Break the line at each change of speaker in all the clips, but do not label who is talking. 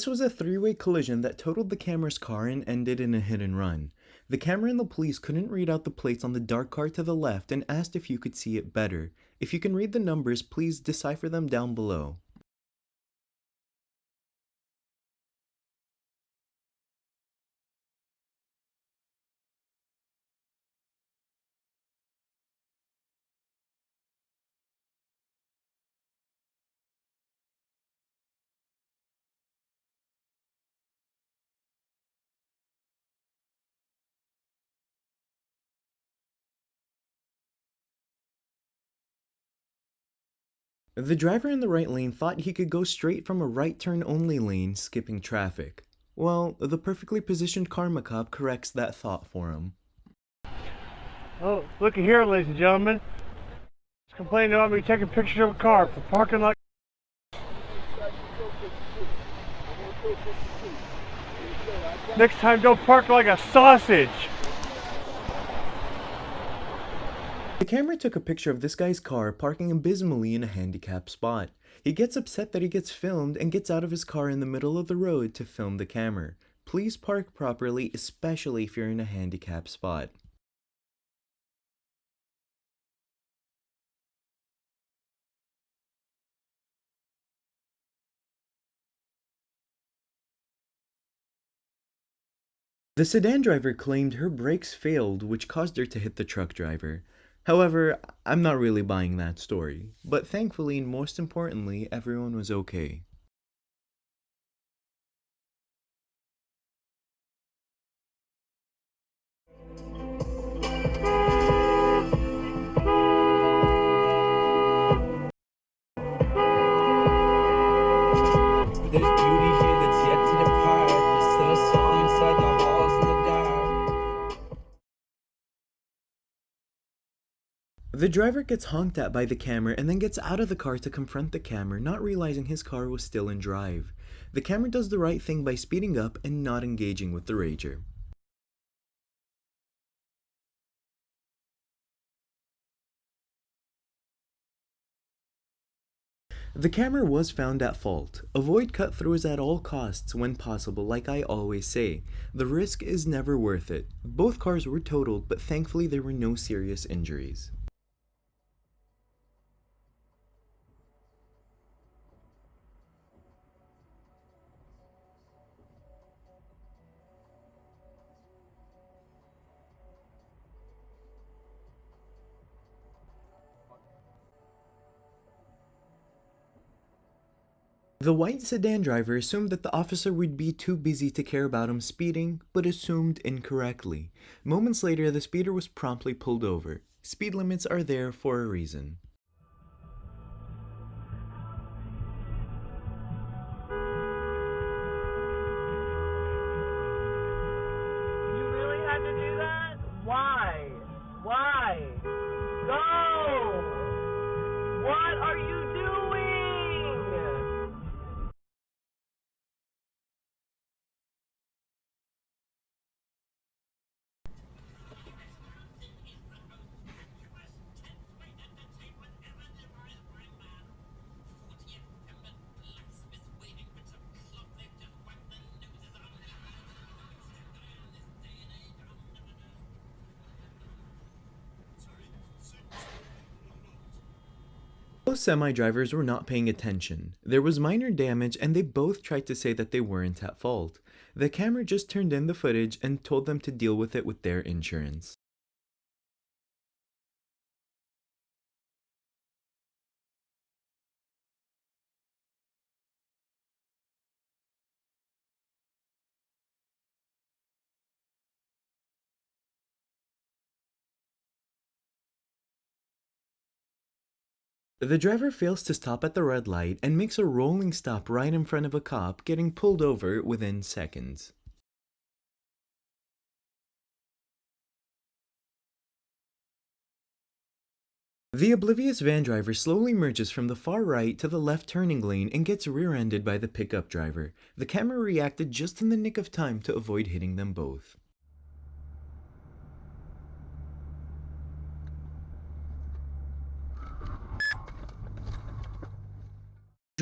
This was a three-way collision that totaled the camera's car and ended in a hit and run. The camera and the police couldn't read out the plates on the dark car to the left and asked if you could see it better. If you can read the numbers, please decipher them down below. The driver in the right lane thought he could go straight from a right turn only lane, skipping traffic. Well, the perfectly positioned karma cop corrects that thought for him.
Oh, looky here, ladies and gentlemen. It's complaining about me taking pictures of a car for parking lot. Next time, don't park like a sausage.
The camera took a picture of this guy's car parking abysmally in a handicapped spot. He gets upset that he gets filmed and gets out of his car in the middle of the road to film the camera. Please park properly, especially if you're in a handicapped spot. The sedan driver claimed her brakes failed, which caused her to hit the truck driver. However, I'm not really buying that story. But thankfully, and most importantly, everyone was okay.
There's beauty here that's yet to depart. There's still a soul inside the halls in the dark.
The driver gets honked at by the camera and then gets out of the car to confront the camera, not realizing his car was still in drive. The camera does the right thing by speeding up and not engaging with the rager. The camera was found at fault. Avoid cut-throughs at all costs when possible, like I always say. The risk is never worth it. Both cars were totaled, but thankfully there were no serious injuries. The white sedan driver assumed that the officer would be too busy to care about him speeding, but assumed incorrectly. Moments later, the speeder was promptly pulled over. Speed limits are there for a reason.
You really had to do that? Why? Why? Go! What are you doing?
Both semi-drivers were not paying attention. There was minor damage and they both tried to say that they weren't at fault. The camera just turned in the footage and told them to deal with it with their insurance. The driver fails to stop at the red light and makes a rolling stop right in front of a cop, getting pulled over within seconds. The oblivious van driver slowly merges from the far right to the left turning lane and gets rear-ended by the pickup driver. The camera reacted just in the nick of time to avoid hitting them both.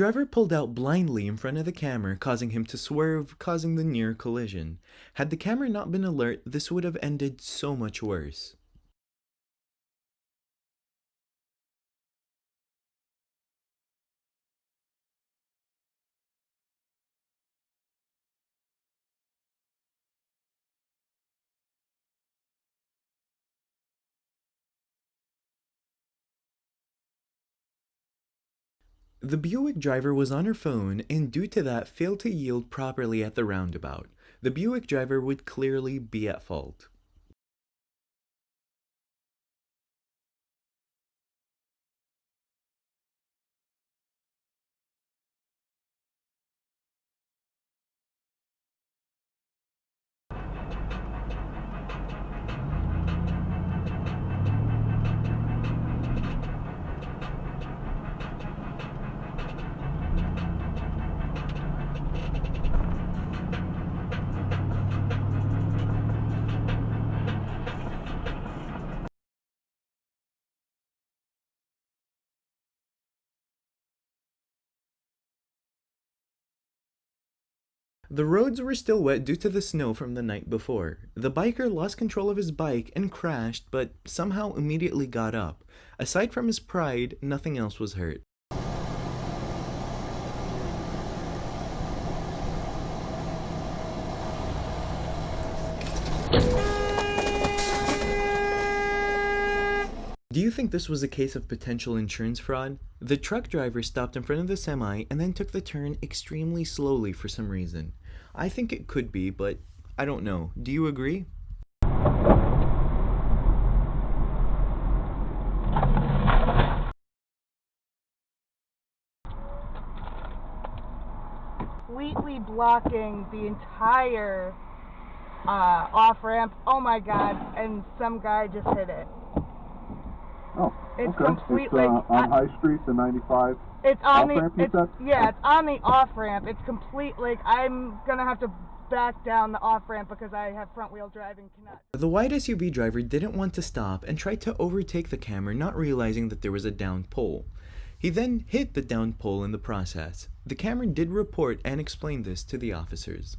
Driver pulled out blindly in front of the camera, causing him to swerve, causing the near collision. Had the camera not been alert, this would have ended so much worse. The Buick driver was on her phone and due to that failed to yield properly at the roundabout. The Buick driver would clearly be at fault. The roads were still wet due to the snow from the night before. The biker lost control of his bike and crashed, but somehow immediately got up. Aside from his pride, nothing else was hurt. Do you think this was a case of potential insurance fraud? The truck driver stopped in front of the semi and then took the turn extremely slowly for some reason. I think it could be, but I don't know. Do you agree?
Completely blocking the entire off-ramp. Oh my god, and some guy just hit it.
Oh,
It's
okay.
completely-
It's on High Street, the 95.
It's on
Off-ramp, you said?
it's on the off-ramp. It's complete, like, I'm gonna have to back down the off-ramp because I have front-wheel drive and cannot.
The white SUV driver didn't want to stop and tried to overtake the camera, not realizing that there was a downed pole. He then hit the downed pole in the process. The camera did report and explain this to the officers.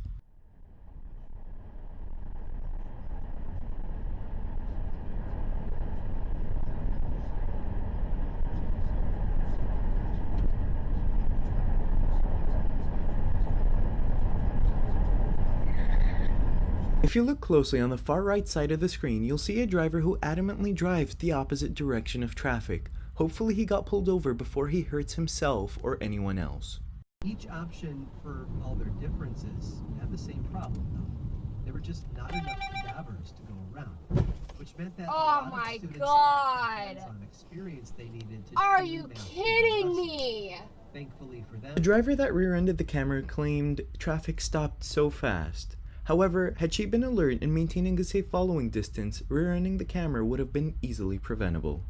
If you look closely on the far right side of the screen, you'll see a driver who adamantly drives the opposite direction of traffic. Hopefully he got pulled over before he hurts himself or anyone else.
Each option, for all their differences, had the same problem though. There were just not enough cadavers to go around, which meant that a lot of
my
students
God.
lacked the hands-on experience they needed to
Are
tune
you
down to the
kidding
buses.
me?
Thankfully for them,
The driver that rear-ended the camera claimed traffic stopped so fast. However, had she been alert and maintaining a safe following distance, rear-ending the camera would have been easily preventable.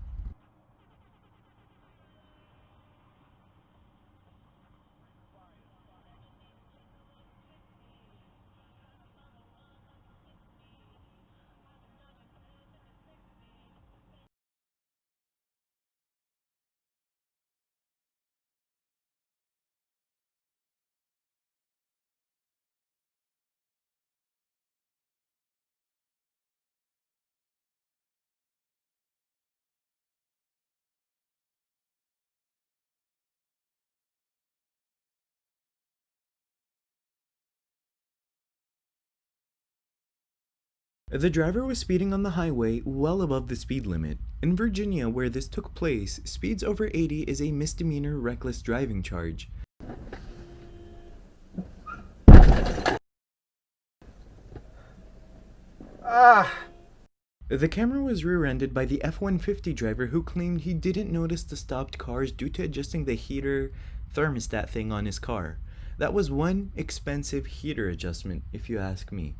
The driver was speeding on the highway well above the speed limit. In Virginia, where this took place, speeds over 80 is a misdemeanor reckless driving charge. The camera was rear-ended by the F-150 driver who claimed he didn't notice the stopped cars due to adjusting the heater thermostat thing on his car. That was one expensive heater adjustment, if you ask me.